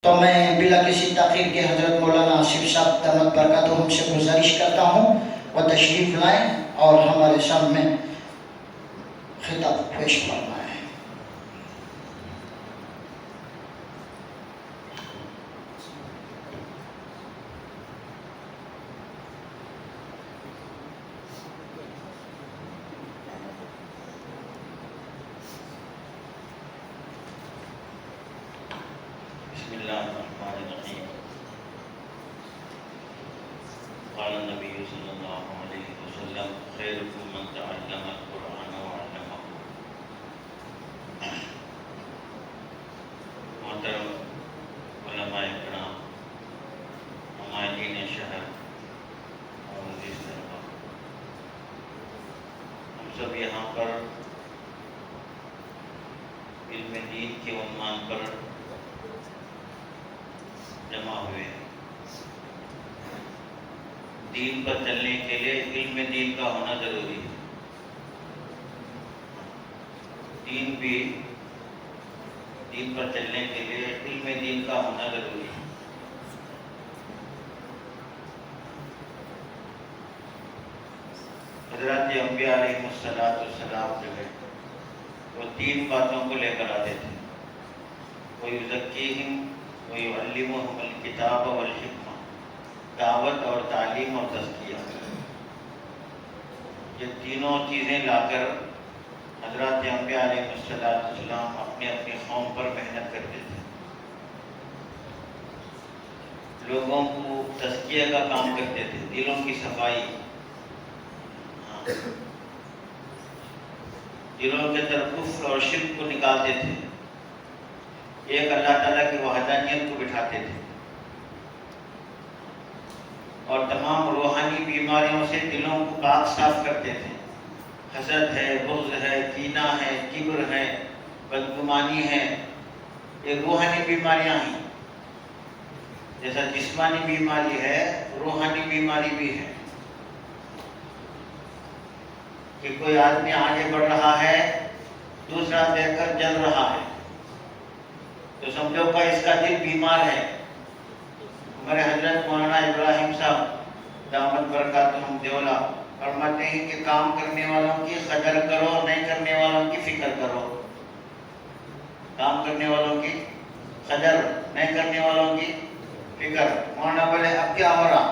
تو میں بلا کسی تاخیر کے حضرت مولانا آصف صاحب دامت برکاتہم سے گزارش کرتا ہوں وہ تشریف لائیں اور ہمارے سامنے خطاب پیش فرمائیں۔ بسم اللہ الرحمن الرحیم۔ قال النبی صلی اللہ علیہ وسلم خیرکم من تعلم القرآن وعلمہ۔ محترم علماء کرام، عمائلین شہر اور عزیز طلباء، ہم سب یہاں پر علم دین کے عنوان پر جمع ہوئے ہیں۔ دین پر چلنے کے لیے علم دین کا ہونا ضروری ہے۔ دین پر چلنے کے لیے علم دین کا ہونا ضروری ہے۔ حضرات انبیاء علیہ السلام جو ہے وہ 3 باتوں کو لے کر آتے تھے۔ وَيُزَكِّيهِمْ وَيُعَلِّمُهُمُ الْكِتَابَ وَالْحِکْمَةَ، دعوت اور تعلیم اور تزکیہ۔ یہ تینوں چیزیں لا کر حضرات انبیاء علیہ السلام اپنے اپنی قوم پر محنت کرتے تھے۔ لوگوں کو تزکیہ کا کام کرتے تھے، دلوں کی صفائی، دلوں کے طرف کفر اور شرک کو نکالتے تھے، ایک اللہ تعالیٰ کی وحدانیت کو بٹھاتے تھے، اور تمام روحانی بیماریوں سے دلوں کو پاک صاف کرتے تھے۔ حسد ہے، بغض ہے، کینہ ہے، کبر ہے، بدگمانی ہے، یہ روحانی بیماریاں ہیں۔ جیسا جسمانی بیماری ہے، روحانی بیماری بھی ہے۔ کہ کوئی آدمی آگے بڑھ رہا ہے، دوسرا دیکھ کر جل رہا ہے، تو سمجھو کہ اس کا دل بیمار ہے۔ ہمارے حضرت مولانا ابراہیم صاحب دامت برکاتہم دیولہ فرماتے ہیں کہ کام کرنے والوں کی قدر کرو، نہیں کرنے والوں کی فکر کرو۔ کام کرنے والوں کی قدر، نہیں کرنے والوں کی فکر۔ مولانا بولے اب کیا ہو رہا؟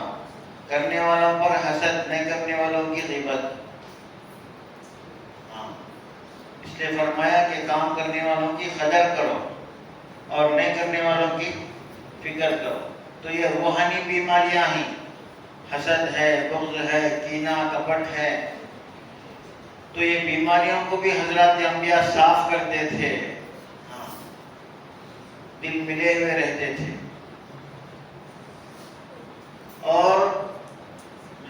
کرنے والوں پر حسد، نہیں کرنے والوں کی غیبت۔ اس لیے فرمایا کہ کام کرنے والوں کی قدر کرو اور نہیں کرنے والوں کی فکر کرو۔ تو یہ روحانی بیماریاں ہیں، حسد ہے، بغض ہے، کینہ کپٹ ہے۔ تو یہ بیماریوں کو بھی حضرات انبیاء صاف کرتے تھے، دل ملے ہوئے رہتے تھے، اور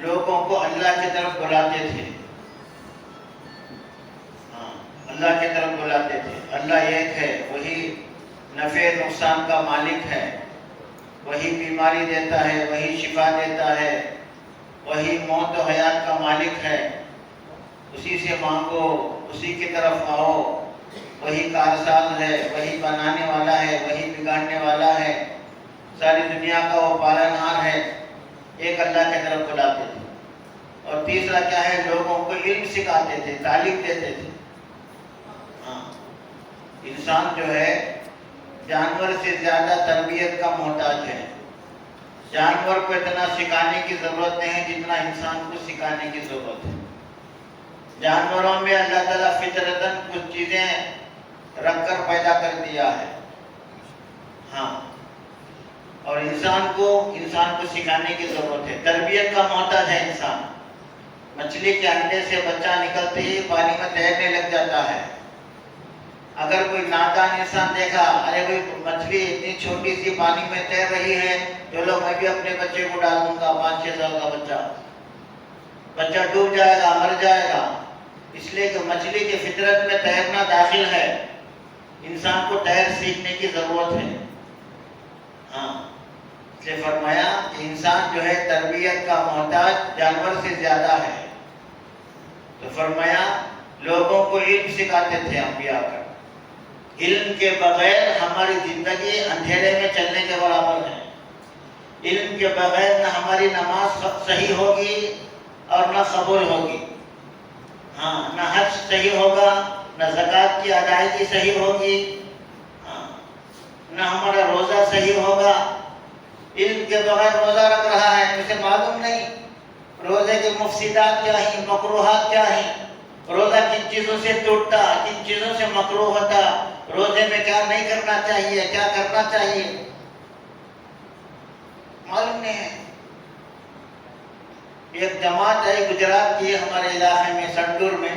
لوگوں کو اللہ کی طرف بلاتے تھے۔ اللہ کی طرف بلاتے تھے۔ اللہ ایک ہے، وہی نفع نقصان کا مالک ہے، وہی بیماری دیتا ہے، وہی شفا دیتا ہے، وہی موت و حیات کا مالک ہے۔ اسی سے مانگو، اسی کی طرف آؤ، وہی کارساز ہے، وہی بنانے والا ہے، وہی بگاڑنے والا ہے، ساری دنیا کا وہ پالنہار ہے۔ ایک اللہ کی طرف بلاتے تھے۔ اور تیسرا کیا ہے؟ لوگوں کو علم سکھاتے تھے، تعلیم دیتے تھے۔ انسان جو ہے جانور سے زیادہ تربیت کا محتاج ہے۔ جانور کو اتنا سکھانے کی ضرورت نہیں ہے جتنا انسان کو سکھانے کی ضرورت ہے۔ جانوروں میں اللہ تعالیٰ فطرتاً کچھ چیزیں رکھ کر پیدا کر دیا ہے، اور انسان کو سکھانے کی ضرورت ہے۔ تربیت کا محتاج ہے انسان۔ مچھلی کے انڈے سے بچہ نکلتے ہی پانی میں تیرنے لگ جاتا ہے۔ اگر کوئی نادان انسان دیکھا، ارے کوئی مچھلی اتنی چھوٹی سی پانی میں تیر رہی ہے، چلو میں بھی اپنے بچے کو ڈال دوں گا، 5-6 سال کا بچہ ڈوب جائے گا، مر جائے گا۔ اس لیے کہ مچھلی کی فطرت میں تیرنا داخل ہے، انسان کو تیر سیکھنے کی ضرورت ہے۔ اس لیے فرمایا کہ انسان جو ہے تربیت کا محتاج جانور سے زیادہ ہے۔ تو فرمایا لوگوں کو علم سکھاتے تھے انبیاء کا، علم کے بغیر ہماری زندگی اندھیرے میں چلنے کے برابر ہے. علم کے بغیر نہ ہماری نماز صحیح ہوگی اور نہ قبول ہوگی. ہاں، نہ حج صحیح ہوگا، نہ زکوٰۃ کی ادائیگی صحیح ہوگی، ہاں، نہ ہمارا روزہ صحیح ہوگا. علم کے بغیر روزہ رکھ رہا ہے، اسے معلوم نہیں روزے کے مفسدات کیا ہیں، مکروہات کیا ہیں، روزہ کن چیزوں سے ٹوٹتا، کن چیزوں سے مکروہ ہوتا، روزے میں کیا نہیں کرنا چاہیے، کیا کرنا چاہیے، معلوم نہیں ہے. ایک جماعت ہے گجرات کی ہمارے علاقے میں سنڈور میں،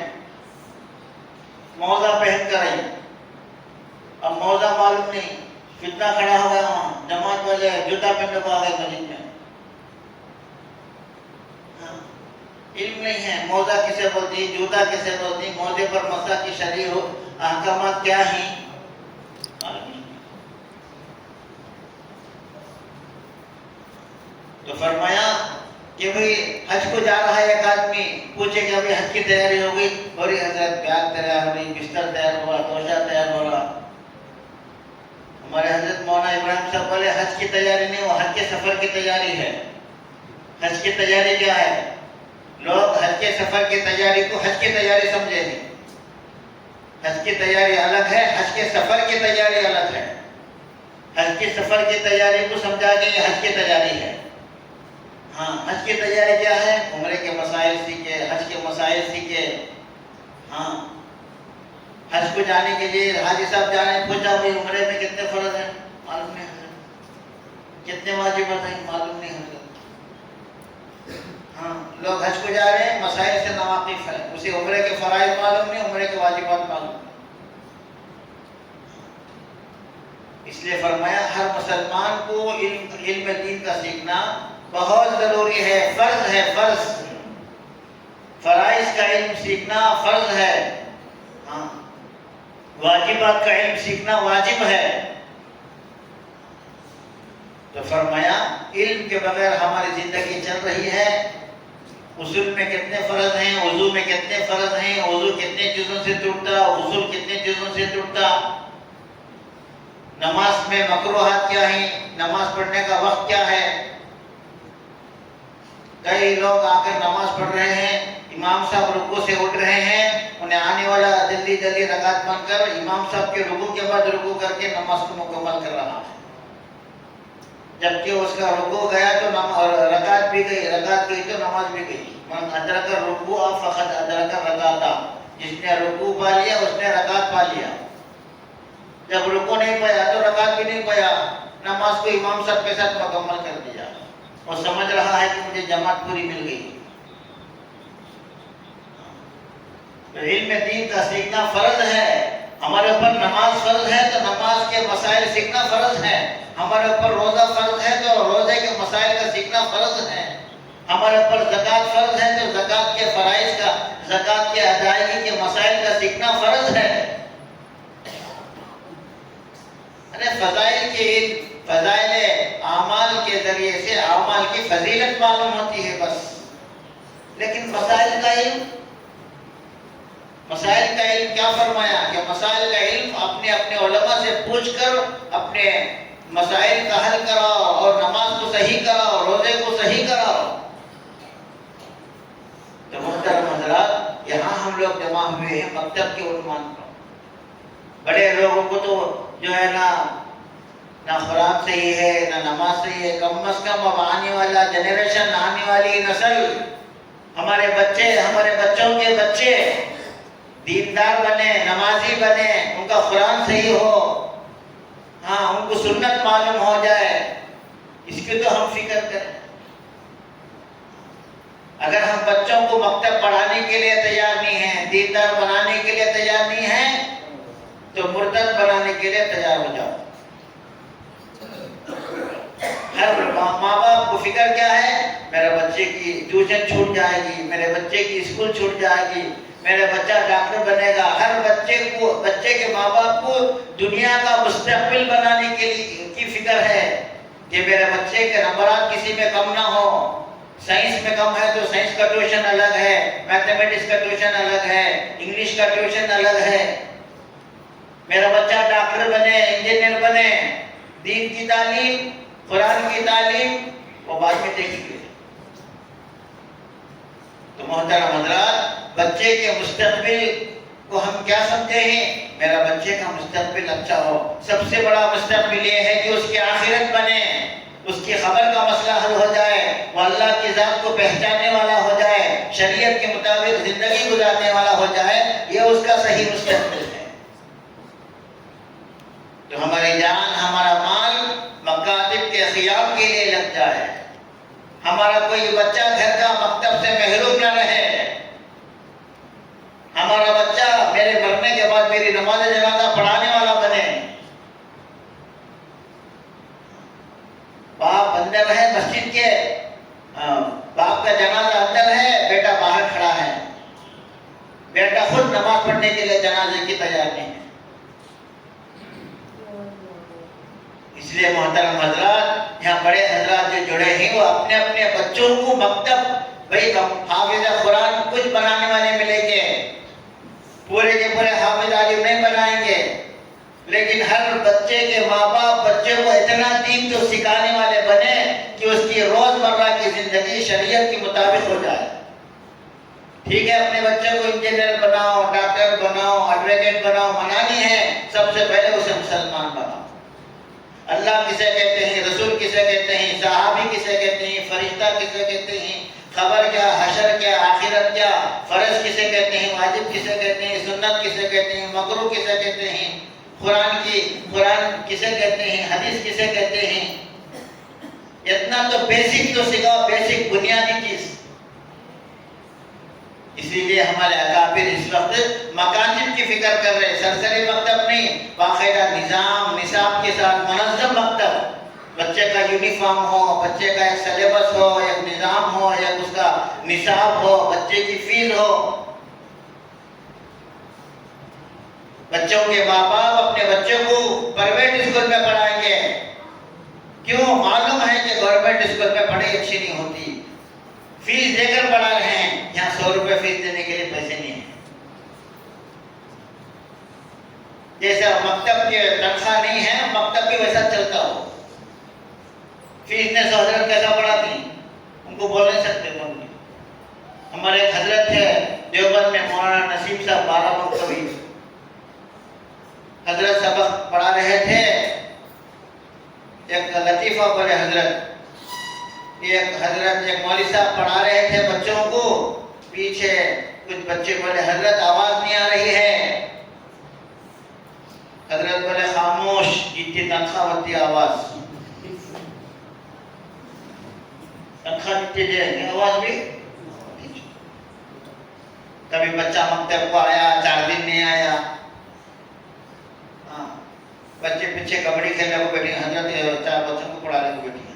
موزہ پہن کر آئی. اب موزہ معلوم نہیں کتنا کھڑا ہو گیا وہاں، جماعت والے جوتا پہن کو آ گئے مسجد میں. علم نہیں ہے موزہ کسے بولتی، جوتا کسے بولتی، موزے پر مسح کی شرعی ہو احکامات کیا ہیں. تو فرمایا کہ بھئی حج کو جا رہا ہے ایک آدمی، پوچھے کہ ابھی حج کی تیاری ہو گئی، اور حضرت بیاگ تیار ہو رہی، بستر تیار ہوا، توشہ تیار ہو رہا. ہمارے حضرت مولانا ابراہیم صاحب بولے حج کی تیاری نہیں، وہ حج کے سفر کی تیاری ہے. حج کی تیاری کیا ہے؟ لوگ حج کے سفر کی تیاری کو حج کی تیاری سمجھے نہیں. حج کی تیاری الگ ہے، حج کے سفر کی تیاری الگ ہے. حج کے سفر کی تیاری کو سمجھا کہ یہ حج کی تیاری ہے. ہاں، حج کی تیاری کیا ہے؟ عمرے کے مسائل سیکھے، حج کے مسائل سیکھے. ہاں، حج کو جانے کے لیے حاجی صاحب جانے، پوچھا بھائی عمرے میں کتنے فرض ہیں، معلوم نہیں حضرت. کتنے واجبات ہیں، معلوم نہیں حضرت. ہاں، لوگ حج کو جا رہے ہیں، مسائل سے ناواقف ہے، اسے عمرے کے فرائض معلوم نہیں، عمرے کے واجبات معلوم نہیں. اس لیے فرمایا ہر مسلمان کو علم دین کا سیکھنا بہت ضروری ہے، فرض ہے، فرض. فرائض کا علم سیکھنا فرض ہے. ہاں، واجبات کا علم سیکھنا واجب ہے. تو فرمایا علم کے بغیر ہماری زندگی چل رہی ہے. غسل میں کتنے فرض ہیں، وضو میں کتنے فرض ہیں، وضو کتنے چیزوں سے ٹوٹتا، غسل کتنے چیزوں سے ٹوٹتا، نماز میں مکروہات کیا ہیں، نماز پڑھنے کا وقت کیا ہے. کئی لوگ آ کر نماز پڑھ رہے ہیں، امام صاحب رکوع سے اٹھ رہے ہیں، انہیں آنے والا جلدی جلدی رکعت بن کر امام صاحب کے رکوع کے بعد رکوع کر کے نماز کو مکمل کر رہا ہے. جبکہ اس کا رکوع گیا تو رکعت بھی گئی، رکعت گئی تو نماز بھی گئی. من ادرک الرکوع فقد ادرک الرکعۃ، جس نے رکوع پا لیا اس نے رکعت پا لیا. جب رکوع نہیں پایا تو رکعت بھی نہیں پایا، نماز کو امام صاحب کے ساتھ مکمل کر دیا اور سمجھ رہا ہے کہ مجھے جماعت پوری مل گئی. علم دین کا سیکھنا فرض ہے. ہمارے اوپر نماز فرض ہے تو نماز کے مسائل سیکھنا فرض ہے. ہمارے اوپر روزہ فرض ہے تو روزے کے مسائل کا سیکھنا فرض ہے. ہمارے اوپر زکوٰۃ فرض ہے تو زکوٰۃ کے فرائض کا، زکوٰۃ کے ادائیگی کے مسائل کا سیکھنا فرض ہے. فضائل اعمال کے ذریعے سے اعمال کی فضیلت معلوم ہوتی ہے بس. لیکن مسائل کا علم کیا فرمایا کہ مسائل کا علم اپنے علماء سے پوچھ کر اپنے مسائل کا حل کراؤ، اور نماز کو صحیح کراؤ، روزے کو صحیح کراؤ. تو محترم حضرات، یہاں ہم لوگ جمع ہوئے ہیں مکتب کے عنوان پر. بڑے لوگوں کو تو جو ہے نہ خوراک صحیح ہے، نہ نماز صحیح ہے. کم از کم اب آنے والا جنریشن، آنے والی نسل، ہمارے بچے، ہمارے بچوں کے بچے دیندار بنے، نمازی بنے، ان کا قرآن صحیح ہو، ہاں، ان کو سنت معلوم ہو جائے، اس کی تو ہم فکر کریں. اگر ہم بچوں کو مکتب پڑھانے کے لیے تیار نہیں ہیں، دیندار بنانے کے لیے تیار نہیں ہیں، تو مرتد بنانے کے لیے تیار ہو جاؤ. ہر ماں باپ کو فکر کیا ہے؟ میرے بچے کی ٹیوشن چھوٹ جائے گی، میرے بچے کی اسکول چھوٹ جائے گی، میرا بچہ ڈاکٹر بنے گا. ہر بچے کے ماں باپ کو دنیا کا مستقبل بنانے کی فکر ہے کہ میرے بچے کے نمبرات کسی میں کم نہ ہو. سائنس میں کم ہے تو سائنس کا ٹیوشن الگ ہے، میتھمیٹکس کا ٹیوشن الگ ہے، انگلش کا ٹیوشن الگ ہے. میرا بچہ دین کی تعلیم، قرآن کی تعلیم وہ بعد میں دیکھی گئی۔ تو محترم حضرات، بچے کے مستقبل کو ہم کیا سمجھے ہیں؟ میرا بچے کا مستقبل اچھا ہو۔ سب سے بڑا مستقبل یہ ہے کہ اس کی آخرت بنے، اس کی خبر کا مسئلہ حل ہو جائے، وہ اللہ کی ذات کو پہچاننے والا ہو جائے، شریعت کے مطابق زندگی گزارنے والا ہو جائے، یہ اس کا صحیح مستقبل ہے۔ تو ہماری جان، ہمارا مال مکاتب کے خیام کے لیے لگ جائے، ہمارا کوئی بچہ گھر کا مکتب سے محروم نہ رہے، ہمارا بچہ میرے مرنے کے بعد میری نماز جنازہ پڑھانے والا بنے۔ باپ اندر ہے مسجد کے، باپ کا جنازہ اندر ہے، بیٹا باہر کھڑا ہے، بیٹا خود نماز پڑھنے کے لیے جنازے کی تیاری ہے۔ اس لیے محترم حضرات، یہاں بڑے حضرات جو جڑے ہیں وہ اپنے اپنے بچوں کو مکتب، بھائی حافظ قرآن کچھ بنانے والے ملیں گے، پورے کے پورے حافظ عالم نہیں بنائیں گے، لیکن ہر بچے کے ماں باپ بچے کو اتنا دین تو سکھانے والے بنے کہ اس کی روزمرہ کی زندگی شریعت کے مطابق ہو جائے۔ ٹھیک ہے، اپنے بچے کو انجینئر بناؤ، ڈاکٹر بناؤ، ایڈوکیٹ بناؤ، منانی ہے، سب سے پہلے اسے مسلمان بناؤ۔ اللہ کسے کہتے ہیں، رسول کسے کہتے ہیں، صحابی کسے کہتے ہیں، فرشتہ کسے کہتے ہیں، خبر کیا، حشر کیا، آخرت کیا، فرض کسے کہتے ہیں، واجب کسے کہتے ہیں، سنت کسے کہتے ہیں، مکروہ کسے کہتے ہیں، قرآن کسے کہتے ہیں، حدیث کسے کہتے ہیں، اتنا تو بیسک تو سکھاؤ، بیسک بنیادی چیز۔ اسی لیے ہمارے اکابر اس وقت مکاتب کی فکر کر رہے، سرسری مکتب نہیں، باقاعدہ نظام نصاب کے ساتھ منظم مکتب، بچے کا یونیفارم ہو، بچے کا ایک سلیبس ہو، ایک نظام ہو، ایک اس کا نصاب ہو، بچے کی فیس ہو۔ بچوں کے ماں باپ اپنے بچوں کو پرائیویٹ اسکول میں پڑھائیں گے، کیوں؟ معلوم ہے کہ گورنمنٹ اسکول میں پڑھائی اچھی نہیں ہوتی، فیس دے کر پڑھا رہے ہیں، یہاں 100 روپے فیس دینے کے لیے پیسے نہیں ہیں۔ جیسا مکتب کے تنخواہ نہیں ہے، مکتب بھی ویسا چلتا ہو۔ فیس نے سو حضرت کیسا پڑھاتی ہیں، ان کو بول نہیں سکتے کون بھی۔ ہمارے ایک حضرت تھے دیوبند میں، مولانا نسیم صاحب 12 مکتبی، حضرت سبق پڑھا رہے تھے، ایک لطیفہ بولے حضرت، ایک مولوی صاحب پڑھا رہے تھے بچوں کو، پیچھے کچھ بچے بولے حضرت آواز نہیں آ رہی ہے، حضرت بولے خاموش، جتنی تنخواہ ہوتی آواز، تنخواہ جتنی دے آواز بھی۔ کبھی بچہ مکتب کو آیا 4 دن نہیں آیا، بچے پیچھے کبڈی کھیلنے کو بیٹھے، حضرت 4 بچوں کو پڑھانے کو بیٹھی ہیں،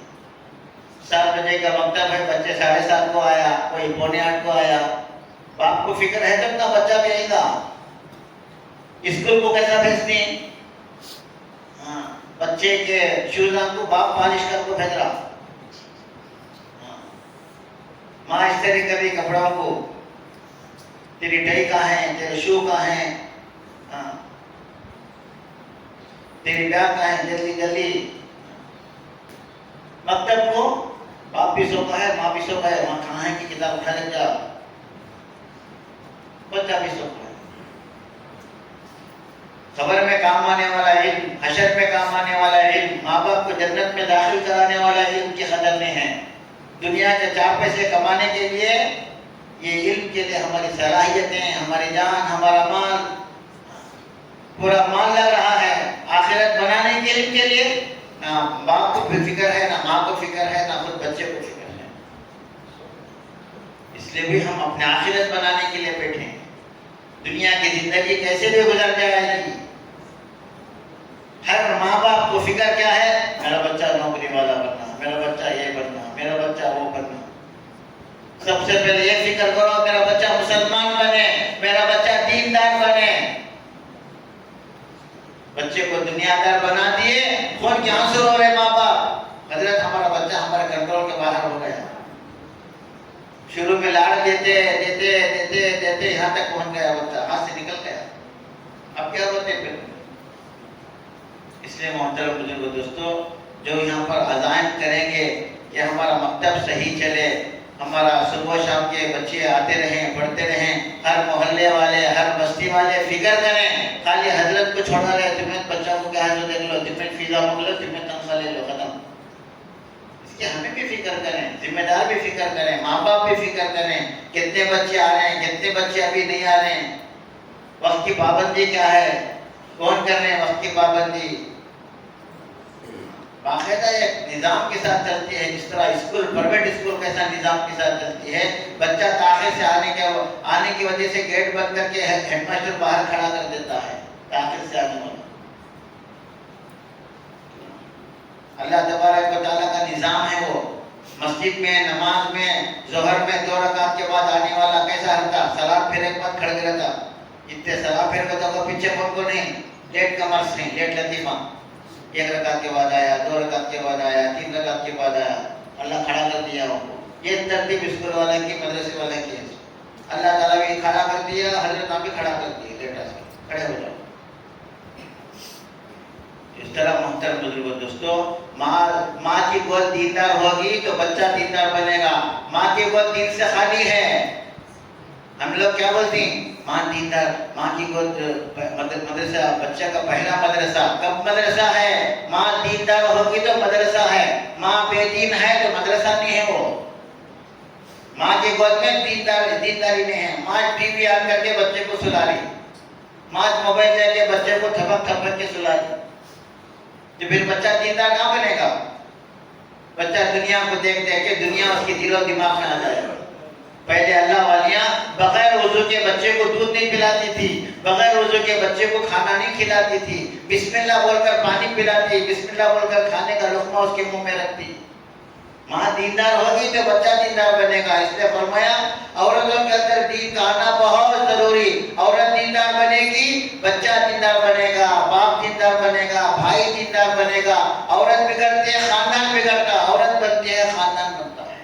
7 بجے کا مکتب ہے، بچے 7:30 کو آیا، کوئی 7:45 کو آیا۔ باپ کو فکر ہے جب تک بچہ بھی آئے گا، اسکول کو کیسا بھیجتے ہیں؟ بچے کے شوزاں کو باپ پالش کر کو بھیج رہا، ماں اس طرح کبھی کپڑوں کو، تیری ٹائی کہاں ہے، تیرے شو کہاں ہے، تیری بیگ کہاں ہے، جلدی جلدی۔ مکتب کو باپ بھی سو کا ہے، ماں بھی سو کا ہے، وہاں کہاں ہے کہ کتاب اٹھا لے جا، بچہ بھی سو کا ہے۔ خبر میں کام آنے والا علم، حشر میں کام آنے والا علم، ماں باپ کو جنت میں داخل کرانے والا علم کی قدر میں ہے۔ دنیا کے 4 پیسے کمانے کے لیے، یہ علم کے لیے ہماری صلاحیتیں، ہماری جان، ہمارا مال، پورا مال لگ رہا ہے آخرت بنانے کے علم کے لیے۔ نہ باپ کو بھی فکر ہے، نہ ماں کو فکر ہے، نہ خود بچے کو فکر ہے۔ اس لیے بھی ہم اپنے آخرت بنانے کے لیے بیٹھے ہیں۔ دنیا کی زندگی کیسے بھی گزر جائے گی، ہر ماں باپ کو فکر کیا ہے؟ میرا بچہ نوکری والا بننا، میرا بچہ یہ بننا، میرا بچہ وہ بننا۔ سب سے پہلے یہ فکر کرو میرا بچہ مسلمان بنے، میرا بچہ دیندار بنے۔ بچے کو دنیا دار بنا دیے، خون کے آنسو رو رہے ماں باپ، حضرت ہمارا بچہ ہمارے کنٹرول کے باہر ہو گیا۔ شروع میں لاڑ دیتے دیتے دیتے دیتے یہاں تک پہنچ گیا، بچہ ہاتھ سے نکل گیا، اب کیا بولتے پھر؟ اس لیے محترم بزرگوں دوستوں، جو یہاں پر عزائم کریں گے کہ ہمارا مکتب صحیح چلے، ہمارا صبح و شام کے بچے آتے رہیں، پڑھتے رہیں، ہر محلے والے، ہر بستی والے فکر کریں، خالی حضرت کو چھوڑا رہے، تمہیں بچوں کو کیا حضرت دیکھ لو، تمہیں فیضا مانگ لو، تمہیں تنخواہ لے لو، ختم۔ اس کی ہمیں بھی فکر کریں، ذمہ دار بھی فکر کریں، ماں باپ بھی فکر کریں، کتنے بچے آ رہے ہیں، کتنے بچے ابھی نہیں آ رہے ہیں، وقت کی پابندی کیا ہے، کون کر رہے ہیں وقت کی پابندی۔ باقاعدہ ایک نظام کے ساتھ چلتی ہے، جس طرح اسکول، پرائیویٹ اسکول کیسا نظام کے ساتھ چلتی ہے، بچہ تاخیر سے آنے کی وجہ سے گیٹ بند کر کے ہیڈ ماسٹر باہر کھڑا کر دیتا ہے، تاخیر سے آنے والا۔ اللہ تبارک و تعالیٰ کا نظام ہے وہ، مسجد میں نماز میں ظہر میں 2 رکعت کے بعد آنے والا کیسا ہلتا، سلام پھیرے کے بعد کھڑے رہتا، اتنے سلام پھیر کے تو پیچھے کون کو نہیں، لیٹ کمرس نہیں، لیٹ لطیفہ، 1 رکعت کے بعد آیا، 2 رکعت کے بعد آیا، 3 رکعت کے بعد آیا، اللہ کھڑا کر دیا ان کو۔ یہ ترتیب اسکول والے کی، مدرسے والے کی ہے، اللہ تعالیٰ بھی کھڑا کر دیا، حضرت بھی کھڑا کر دیا، لیٹا سے کھڑے ہو جاؤ۔ اس طرح محترم بزرگوں دوستو، ماں کی گود دیندار ہوگی تو بچہ دیندار بنے گا، ماں کی گود دین سے خالی ہے۔ ہم لوگ کیا بولتے ہیں، ماں دیندار، ماں کی گود مدرسہ، بچہ کا پہلا مدرسہ کب مدرسہ ہے، ماں دیندار ہوگی تو مدرسہ ہے، ماں بے دین ہے تو مدرسہ نہیں ہے وہ۔ ماں کی گود میں دینداری نہیں ہے، ماں ٹی وی آن کر کے بچے کو سلا رہی، ماں موبائل لے کے بچے کو تھپک تھپک کے سلا رہی، تو پھر بچہ دیندار کہاں بنے گا؟ بچہ دنیا کو دیکھ دیکھ کے دنیا اس کی دل و دماغ میں آ جائے گا۔ پہلے اللہ والیاں بغیر وضو کے بچے کو دودھ نہیں پلاتی تھی، بغیر وضو کے بچے کو کھانا نہیں کھلاتی تھی، بسم اللہ بول کر پانی پلاتی، بسم اللہ بول کر کھانے کا لقمہ اس کے منہ میں رکھتی۔ ماں دیندار ہوگی تو بچہ دیندار بنے گا، اس لیے فرمایا عورتوں کے اندر دین کا آنا بہت ضروری، عورت دیندار بنے گی، بچہ دیندار بنے گا، باپ دیندار بنے گا، بھائی دیندار بنے گا۔ عورت بگڑتی ہے خاندان بگڑتا، عورت بنتی ہے خاندان بنتا ہے۔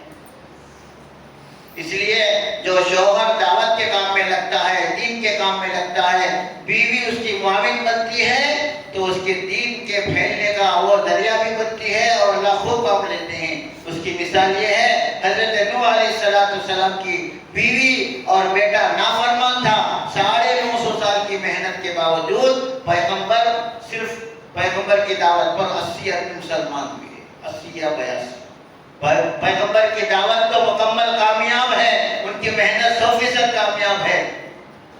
اس لیے جو شوہر دعوت کے کام میں لگتا ہے، دین کے کام میں لگتا ہے، بیوی اس کی معاون بنتی ہے تو اس کے دین کے پھیلنے کا وہ ذریعہ بھی بنتی ہے، اور اللہ خوب کام لیتے ہیں۔ اس کی مثال یہ ہے، حضرت نوح علیہ السلام کی بیوی اور بیٹا نافرمان تھا، 950 سال کی محنت کے باوجود پیغمبر صرف پیغمبر کی دعوت پر 80 آدمی مسلمان ہوئے، 80 یا 82۔ پیغمبر کی دعوت تو مکمل کامیاب ہے، ان کی محنت 100% کامیاب ہے،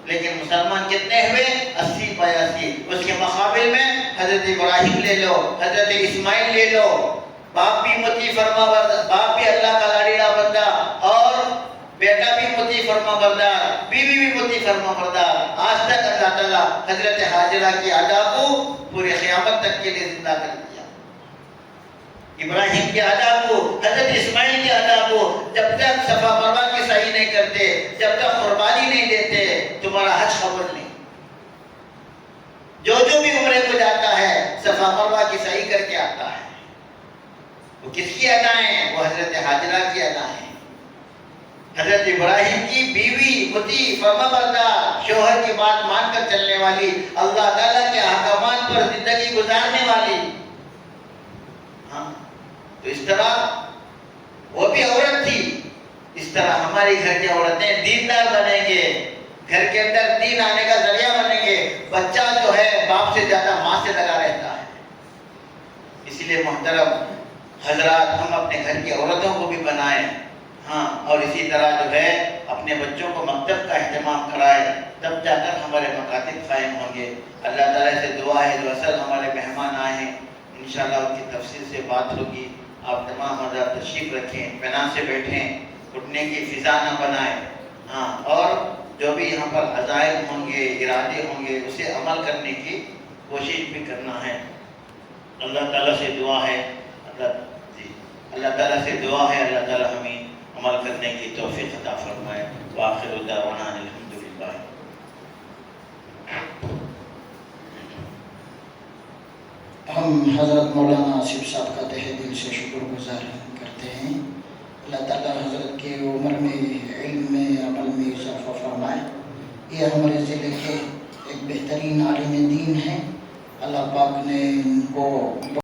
لیکن مسلمان کتنے ہوئے؟ 80-82۔ اس کے مقابل میں حضرت ابراہیم لے لو، حضرت اسماعیل لے لو، باپ بھی مطیع فرما بردار، باپ بھی اللہ کا لاڈیلا بندہ، اور بیٹا بھی مطیع فرما بردار، بیوی بھی مطیع فرما بردار۔ آج تک اللہ تعالیٰ حضرت حاجرہ کی ادا کو پورے قیامت تک کے لیے زندہ کر دیا، ابراہیم کی ادا کو، حضرت اسماعیل کی ادا کو۔ جب تک صفا مروا کی صحیح نہیں کرتے، جب تک قربانی نہیں دیتے، تمہارا حج قبول نہیں۔ جو بھی عمرے کو جاتا ہے صفا مروا کی صحیح کر کے آتا ہے۔ وہ کس کی ادائیں ہیں؟ وہ حضرت حاجرہ کی ادائیں ہیں، حضرت ابراہیم کی بیوی مطیع فرما بردار، شوہر کی بات مان کر چلنے والی، اللہ تعالیٰ کے احکامات پر زندگی گزارنے والی۔ ہاں، تو اس طرح وہ بھی عورت تھی، اس طرح ہماری گھر کی عورتیں دیندار بنیں گے، گھر کے اندر دین آنے کا ذریعہ بنیں گے۔ بچہ جو ہے باپ سے زیادہ ماں سے لگا رہتا ہے۔ اس لیے محترم حضرات، ہم اپنے گھر کی عورتوں کو بھی بنائیں، ہاں، اور اسی طرح جو ہے اپنے بچوں کو مکتب کا اہتمام کرائے، تب جا کر ہمارے مکاتب قائم ہوں گے۔ اللہ تعالیٰ سے دعا ہے، جو اصل ہمارے مہمان آئے ہیں انشاءاللہ ان کی تفصیل سے بات ہوگی۔ آپ تمام حضرات تشریف رکھیں، اطمینان سے بیٹھیں، اٹھنے کی فضا نہ بنائیں، ہاں، اور جو بھی یہاں پر عزائم ہوں گے، ارادے ہوں گے، اسے عمل کرنے کی کوشش بھی کرنا ہے۔ اللہ تعالیٰ سے دعا ہے، اللہ تعالیٰ سے دعا ہے، اللہ تعالیٰ ہمیں عمل کرنے کی توفیق عطا فرمائے۔ وآخر دعوانا الحمدللہ۔ ہم حضرت مولانا آصف صاحب کا تہہ دل سے شکر گزار کرتے ہیں، اللہ تعالیٰ حضرت کے عمر میں، علم میں، عمل میں اضافہ فرمائے۔ یہ ہمارے ضلع کے ایک بہترین عالم دین ہیں، اللہ پاک نے ان کو